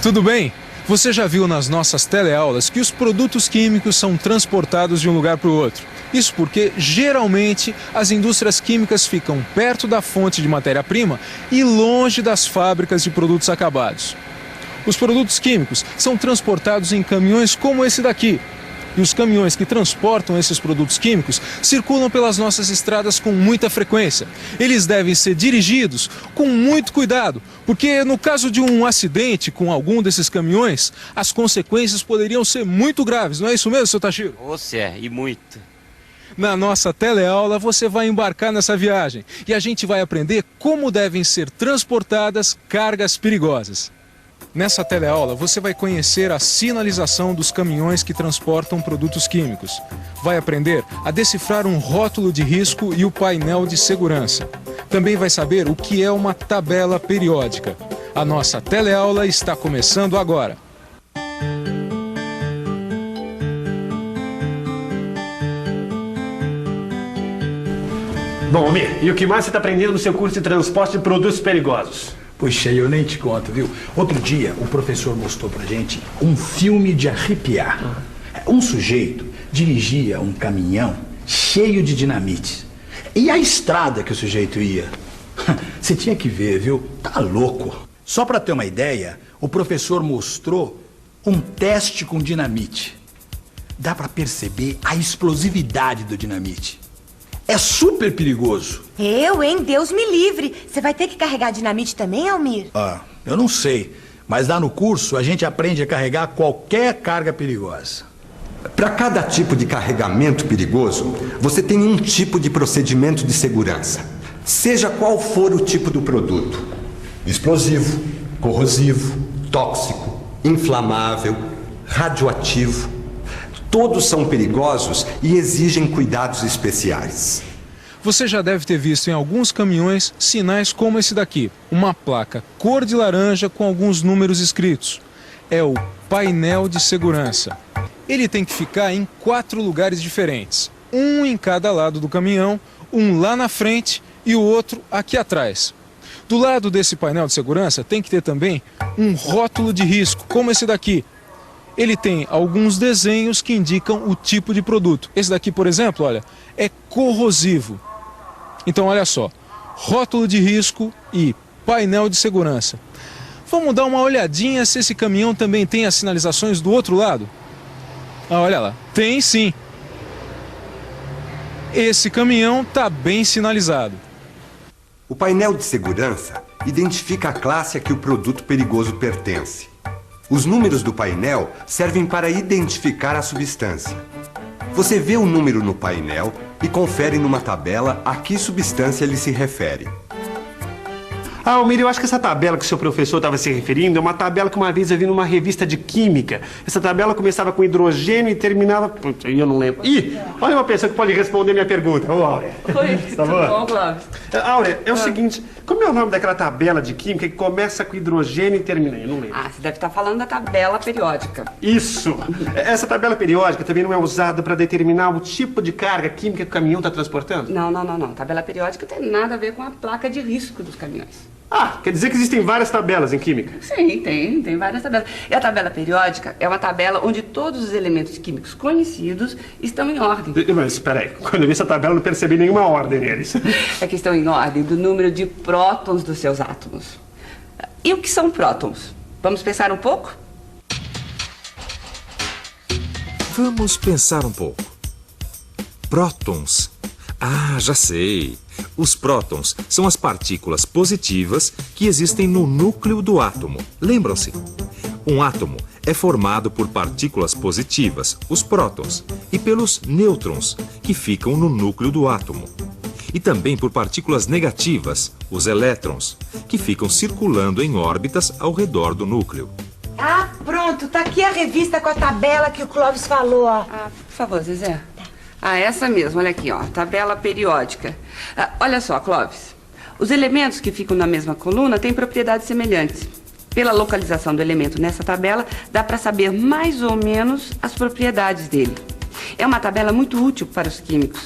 Tudo bem? Você já viu nas nossas teleaulas que os produtos químicos são transportados de um lugar para o outro. Isso porque, geralmente, as indústrias químicas ficam perto da fonte de matéria-prima e longe das fábricas de produtos acabados. Os produtos químicos são transportados em caminhões como esse daqui. E os caminhões que transportam esses produtos químicos circulam pelas nossas estradas com muita frequência. Eles devem ser dirigidos com muito cuidado, porque no caso de um acidente com algum desses caminhões, as consequências poderiam ser muito graves. Não é isso mesmo, seu Tashiro? E muito. Na nossa teleaula você vai embarcar nessa viagem e a gente vai aprender como devem ser transportadas cargas perigosas. Nessa teleaula, você vai conhecer a sinalização dos caminhões que transportam produtos químicos. Vai aprender a decifrar um rótulo de risco e o painel de segurança. Também vai saber o que é uma tabela periódica. A nossa teleaula está começando agora. Bom, Almir, e o que mais você está aprendendo no seu curso de transporte de produtos perigosos? Puxa, eu nem te conto, viu? Outro dia, o professor mostrou pra gente um filme de arrepiar. Um sujeito dirigia um caminhão cheio de dinamite. E a estrada que o sujeito ia? Você tinha que ver, viu? Tá louco. Só pra ter uma ideia, o professor mostrou um teste com dinamite. Dá pra perceber a explosividade do dinamite. É super perigoso. Hein? Deus me livre. Você vai ter que carregar dinamite também, Almir? Eu não sei. Mas lá no curso a gente aprende a carregar qualquer carga perigosa. Para cada tipo de carregamento perigoso, você tem um tipo de procedimento de segurança. Seja qual for o tipo do produto. Explosivo, corrosivo, tóxico, inflamável, radioativo. Todos são perigosos e exigem cuidados especiais. Você já deve ter visto em alguns caminhões sinais como esse daqui. Uma placa cor de laranja com alguns números escritos. É o painel de segurança. Ele tem que ficar em 4 lugares diferentes. Um em cada lado do caminhão, um lá na frente e o outro aqui atrás. Do lado desse painel de segurança tem que ter também um rótulo de risco, como esse daqui. Ele tem alguns desenhos que indicam o tipo de produto. Esse daqui, por exemplo, olha, é corrosivo. Então, olha só, rótulo de risco e painel de segurança. Vamos dar uma olhadinha se esse caminhão também tem as sinalizações do outro lado? Olha lá, tem sim. Esse caminhão está bem sinalizado. O painel de segurança identifica a classe a que o produto perigoso pertence. Os números do painel servem para identificar a substância. Você vê o número no painel e confere numa tabela a que substância ele se refere. Almir, eu acho que essa tabela que o seu professor estava se referindo é uma tabela que uma vez eu vi numa revista de química. Essa tabela começava com hidrogênio e terminava... Putz, eu não lembro. Ih, olha uma pessoa que pode responder minha pergunta. Ô, Áurea. Oi, tudo bom, Clóvis? Áurea, é o seguinte, como é o nome daquela tabela de química que começa com hidrogênio e termina? Eu não lembro. Você deve estar falando da tabela periódica. Isso! Essa tabela periódica também não é usada para determinar o tipo de carga química que o caminhão está transportando? Não. Tabela periódica não tem nada a ver com a placa de risco dos caminhões. Quer dizer que existem várias tabelas em química? Sim, tem várias tabelas. E a tabela periódica é uma tabela onde todos os elementos químicos conhecidos estão em ordem. Mas espera aí, quando eu vi essa tabela eu não percebi nenhuma ordem neles. É que estão em ordem do número de prótons dos seus átomos. E o que são prótons? Vamos pensar um pouco? Vamos pensar um pouco. Prótons. Já sei. Os prótons são as partículas positivas que existem no núcleo do átomo. Lembram-se? Um átomo é formado por partículas positivas, os prótons, e pelos nêutrons, que ficam no núcleo do átomo. E também por partículas negativas, os elétrons, que ficam circulando em órbitas ao redor do núcleo. Pronto, tá aqui a revista com a tabela que o Clóvis falou, ó. Por favor, Zezé. Essa mesmo, olha aqui, ó, tabela periódica. Olha só, Clóvis, os elementos que ficam na mesma coluna têm propriedades semelhantes. Pela localização do elemento nessa tabela, dá para saber mais ou menos as propriedades dele. É uma tabela muito útil para os químicos.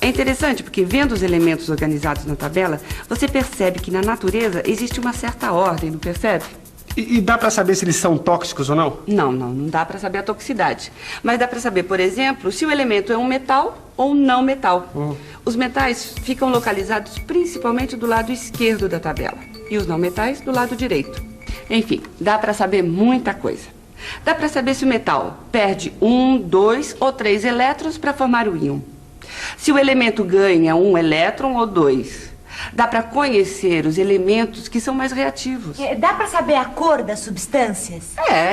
É interessante porque, vendo os elementos organizados na tabela, você percebe que na natureza existe uma certa ordem, não percebe? E dá para saber se eles são tóxicos ou não? Não dá para saber a toxicidade. Mas dá para saber, por exemplo, se o elemento é um metal ou um não metal. Os metais ficam localizados principalmente do lado esquerdo da tabela e os não metais do lado direito. Enfim, dá para saber muita coisa. Dá para saber se o metal perde 1, 2 ou 3 elétrons para formar o íon. Se o elemento ganha 1 elétron ou 2. Dá para conhecer os elementos que são mais reativos. Dá pra saber a cor das substâncias?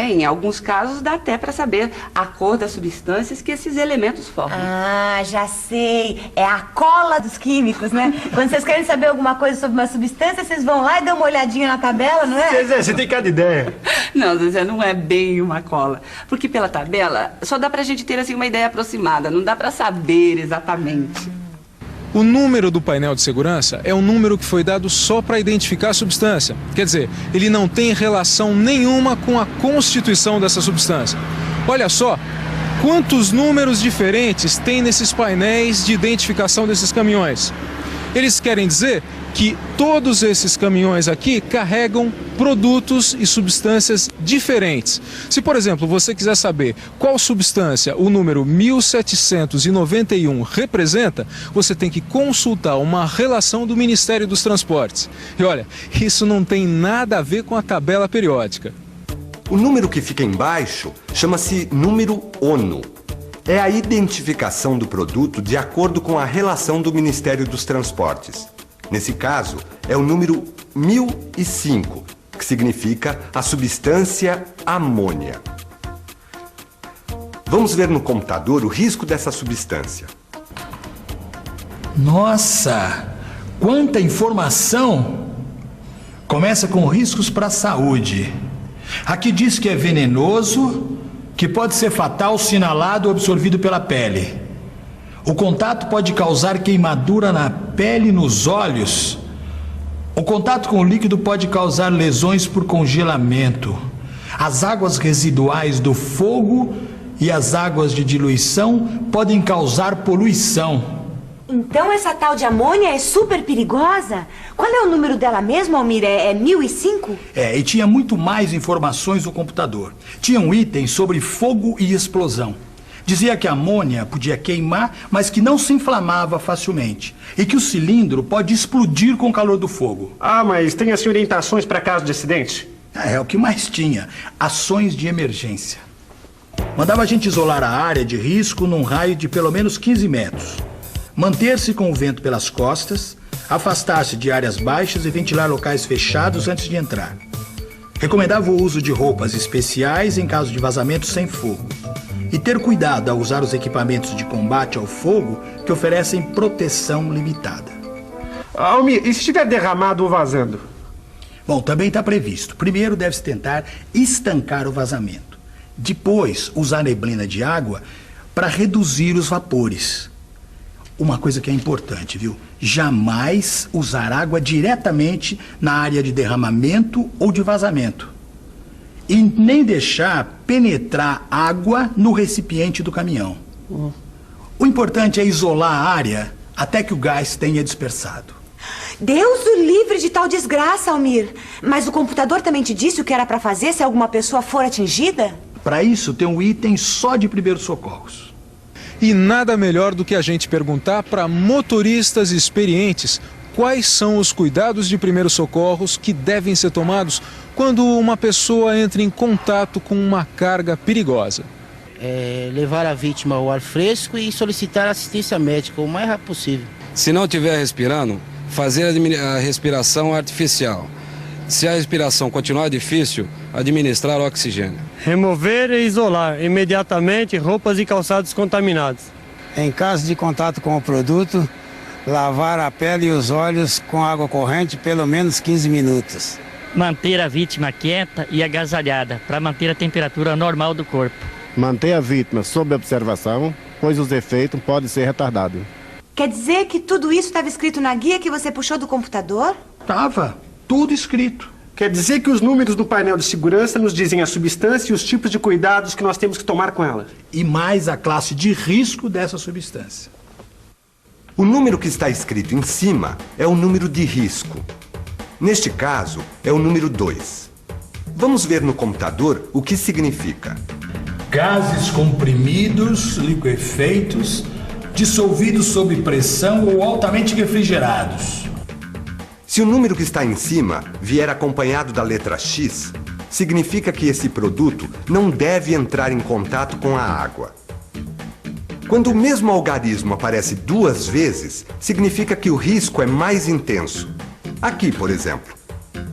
Em alguns casos dá até para saber a cor das substâncias que esses elementos formam. Ah, já sei. É a cola dos químicos, né? Quando vocês querem saber alguma coisa sobre uma substância, vocês vão lá e dão uma olhadinha na tabela, não é? Zezé, você tem cada ideia. Não, Zezé, não é bem uma cola. Porque pela tabela só dá pra gente ter assim uma ideia aproximada, não dá pra saber exatamente. O número do painel de segurança é um número que foi dado só para identificar a substância. Quer dizer, ele não tem relação nenhuma com a constituição dessa substância. Olha só quantos números diferentes tem nesses painéis de identificação desses caminhões. Eles querem dizer que todos esses caminhões aqui carregam produtos e substâncias diferentes. Se, por exemplo, você quiser saber qual substância o número 1791 representa, você tem que consultar uma relação do Ministério dos Transportes. E olha, isso não tem nada a ver com a tabela periódica. O número que fica embaixo chama-se número ONU. É a identificação do produto de acordo com a relação do Ministério dos Transportes. Nesse caso, é o número 1005, que significa a substância amônia. Vamos ver no computador o risco dessa substância. Nossa, quanta informação! Começa com riscos para a saúde. Aqui diz que é venenoso, que pode ser fatal se inalado ou absorvido pela pele. O contato pode causar queimadura na pele e nos olhos. O contato com o líquido pode causar lesões por congelamento. As águas residuais do fogo e as águas de diluição podem causar poluição. Então essa tal de amônia é super perigosa? Qual é o número dela mesmo, Almir? É 1005? E tinha muito mais informações no computador. Tinha um item sobre fogo e explosão. Dizia que a amônia podia queimar, mas que não se inflamava facilmente. E que o cilindro pode explodir com o calor do fogo. Ah, mas tem assim orientações para caso de acidente? É o que mais tinha. Ações de emergência. Mandava a gente isolar a área de risco num raio de pelo menos 15 metros. Manter-se com o vento pelas costas, afastar-se de áreas baixas e ventilar locais fechados antes de entrar. Recomendava o uso de roupas especiais em caso de vazamento sem fogo. E ter cuidado ao usar os equipamentos de combate ao fogo que oferecem proteção limitada. Almir, e se estiver derramado ou vazando? Bom, também está previsto. Primeiro deve-se tentar estancar o vazamento. Depois, usar neblina de água para reduzir os vapores. Uma coisa que é importante, viu? Jamais usar água diretamente na área de derramamento ou de vazamento. E nem deixar penetrar água no recipiente do caminhão. O importante é isolar a área até que o gás tenha dispersado. Deus o livre de tal desgraça, Almir. Mas o computador também te disse o que era pra fazer se alguma pessoa for atingida? Para isso, tem um item só de primeiros socorros. E nada melhor do que a gente perguntar para motoristas experientes quais são os cuidados de primeiros socorros que devem ser tomados quando uma pessoa entra em contato com uma carga perigosa. Levar a vítima ao ar fresco e solicitar assistência médica o mais rápido possível. Se não estiver respirando, fazer a respiração artificial. Se a respiração continuar difícil, administrar oxigênio. Remover e isolar imediatamente roupas e calçados contaminados. Em caso de contato com o produto, lavar a pele e os olhos com água corrente pelo menos 15 minutos. Manter a vítima quieta e agasalhada para manter a temperatura normal do corpo. Manter a vítima sob observação, pois os efeitos podem ser retardados. Quer dizer que tudo isso estava escrito na guia que você puxou do computador? Tava, tudo escrito. Quer dizer que os números do painel de segurança nos dizem a substância e os tipos de cuidados que nós temos que tomar com ela. E mais a classe de risco dessa substância. O número que está escrito em cima é o número de risco. Neste caso, é o número 2. Vamos ver no computador o que significa. Gases comprimidos, liquefeitos, dissolvidos sob pressão ou altamente refrigerados. Se o número que está em cima vier acompanhado da letra X, significa que esse produto não deve entrar em contato com a água. Quando o mesmo algarismo aparece 2 vezes, significa que o risco é mais intenso. Aqui, por exemplo,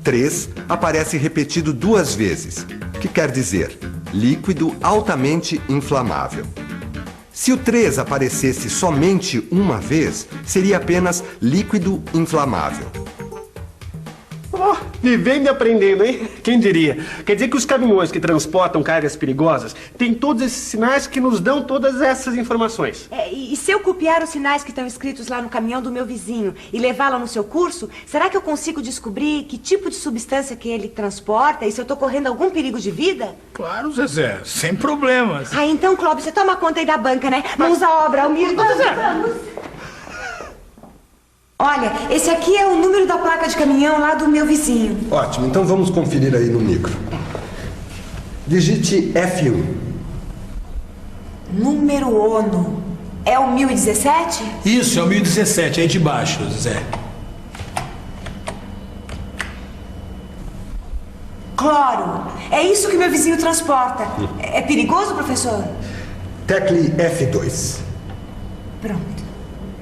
3 aparece repetido 2 vezes, que quer dizer líquido altamente inflamável. Se o 3 aparecesse somente uma vez, seria apenas líquido inflamável. Vivendo e aprendendo, hein? Quem diria? Quer dizer que os caminhões que transportam cargas perigosas têm todos esses sinais que nos dão todas essas informações. E se eu copiar os sinais que estão escritos lá no caminhão do meu vizinho e levá-lo no seu curso, será que eu consigo descobrir que tipo de substância que ele transporta e se eu estou correndo algum perigo de vida? Claro, Zezé, sem problemas. Ah, então, Clóvis, você toma conta aí da banca, né? Vamos à obra, Almir. Vamos. Olha, esse aqui é o número da placa de caminhão lá do meu vizinho. Ótimo, então vamos conferir aí no micro. Digite F1. Número ONU. É o 1017? Isso, é o 1017, aí de baixo, Zezé. Cloro. É isso que meu vizinho transporta. É perigoso, professor? Tecle F2. Pronto.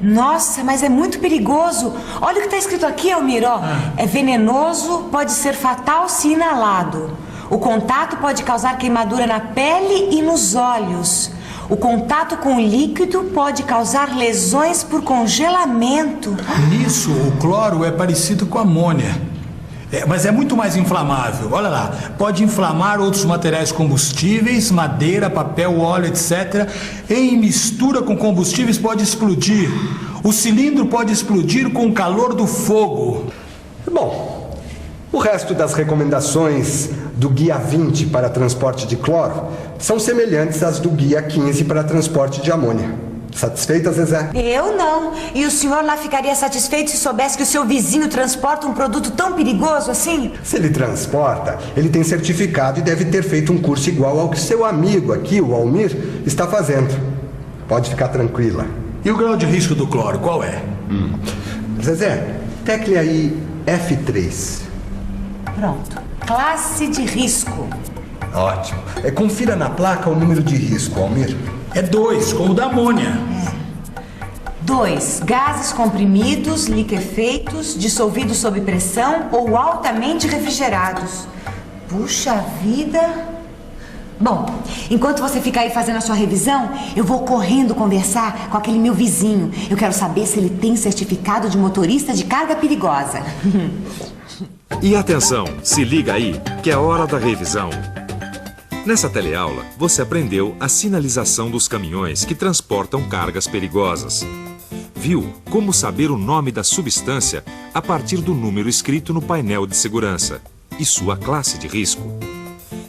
Nossa, mas é muito perigoso. Olha o que está escrito aqui, Almir, ó. É venenoso, pode ser fatal se inalado. O contato pode causar queimadura na pele e nos olhos. O contato com o líquido pode causar lesões por congelamento. Nisso, o cloro é parecido com a amônia. Mas é muito mais inflamável. Olha lá, pode inflamar outros materiais combustíveis, madeira, papel, óleo, etc. Em mistura com combustíveis pode explodir. O cilindro pode explodir com o calor do fogo. Bom, o resto das recomendações do Guia 20 para transporte de cloro são semelhantes às do Guia 15 para transporte de amônia. Satisfeita, Zezé? Eu não. E o senhor lá ficaria satisfeito se soubesse que o seu vizinho transporta um produto tão perigoso assim? Se ele transporta, ele tem certificado e deve ter feito um curso igual ao que seu amigo aqui, o Almir, está fazendo. Pode ficar tranquila. E o grau de risco do cloro, qual é? Zezé, tecle aí F3. Pronto. Classe de risco. Ótimo. Confira na placa o número de risco, Almir. É 2, como o da amônia. 2. Gases comprimidos, liquefeitos, dissolvidos sob pressão ou altamente refrigerados. Puxa vida! Bom, enquanto você fica aí fazendo a sua revisão, eu vou correndo conversar com aquele meu vizinho. Eu quero saber se ele tem certificado de motorista de carga perigosa. E atenção, se liga aí, que é hora da revisão. Nessa teleaula, você aprendeu a sinalização dos caminhões que transportam cargas perigosas. Viu como saber o nome da substância a partir do número escrito no painel de segurança e sua classe de risco.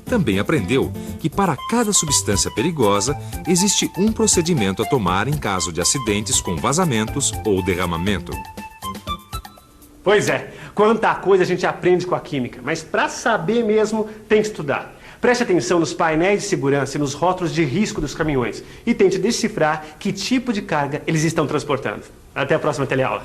Também aprendeu que para cada substância perigosa existe um procedimento a tomar em caso de acidentes com vazamentos ou derramamento. Pois é, quanta coisa a gente aprende com a química, mas para saber mesmo tem que estudar. Preste atenção nos painéis de segurança e nos rótulos de risco dos caminhões e tente decifrar que tipo de carga eles estão transportando. Até a próxima teleaula.